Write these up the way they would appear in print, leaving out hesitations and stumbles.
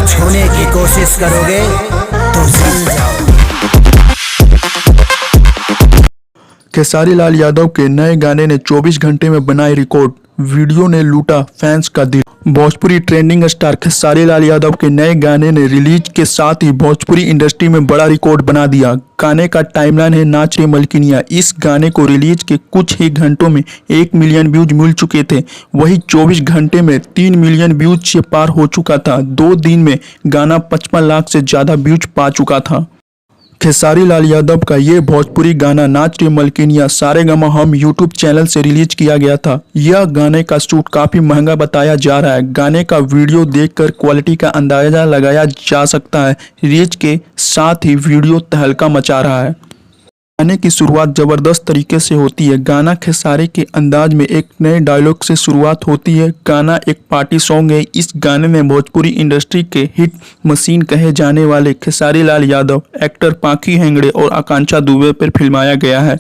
छूने की कोशिश करोगे तो जल जाओ। खेसारी लाल यादव के नए गाने ने 24 घंटे में बनाए रिकॉर्ड। वीडियो ने लूटा फैंस का दिल। भोजपुरी ट्रेंडिंग स्टार खेसारी लाल यादव के नए गाने ने रिलीज के साथ ही भोजपुरी इंडस्ट्री में बड़ा रिकॉर्ड बना दिया। गाने का टाइमलाइन है नाच रे मलकिनिया। इस गाने को रिलीज के कुछ ही घंटों में 1 मिलियन व्यूज मिल चुके थे। वही 24 घंटे में 3 मिलियन व्यूज से पार हो चुका था। 2 दिन में गाना 55 लाख से ज्यादा व्यूज पा चुका था। खेसारी लाल यादव का ये भोजपुरी गाना नाच रे मलकिनिया सारेगामा हम यूट्यूब चैनल से रिलीज किया गया था। यह गाने का शूट काफी महंगा बताया जा रहा है। गाने का वीडियो देखकर क्वालिटी का अंदाजा लगाया जा सकता है। रिलीज के साथ ही वीडियो तहलका मचा रहा है। गाने की शुरुआत जबरदस्त तरीके से होती है। गाना खेसारी के अंदाज में एक नए डायलॉग से शुरुआत होती है। गाना एक पार्टी सॉन्ग है। इस गाने में भोजपुरी इंडस्ट्री के हिट मशीन कहे जाने वाले खेसारी लाल यादव, एक्टर पाखी हेगड़े और आकांक्षा दुबे पर फिल्माया गया है।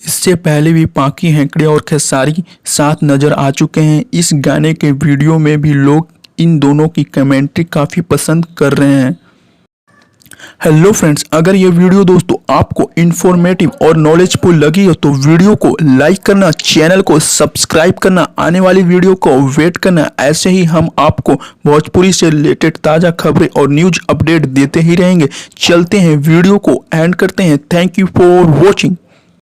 इससे पहले भी पाखी हेगड़े और खेसारी साथ नजर आ चुके हैं। इस गाने के वीडियो में भी लोग इन दोनों की कमेंट्री काफी पसंद कर रहे हैं। हेलो फ्रेंड्स, अगर ये वीडियो दोस्तों आपको इन्फॉर्मेटिव और नॉलेजफुल लगी हो तो वीडियो को लाइक करना, चैनल को सब्सक्राइब करना, आने वाली वीडियो को वेट करना। ऐसे ही हम आपको भोजपुरी से रिलेटेड ताज़ा खबरें और न्यूज अपडेट देते ही रहेंगे। चलते हैं, वीडियो को एंड करते हैं। Thank you for watching.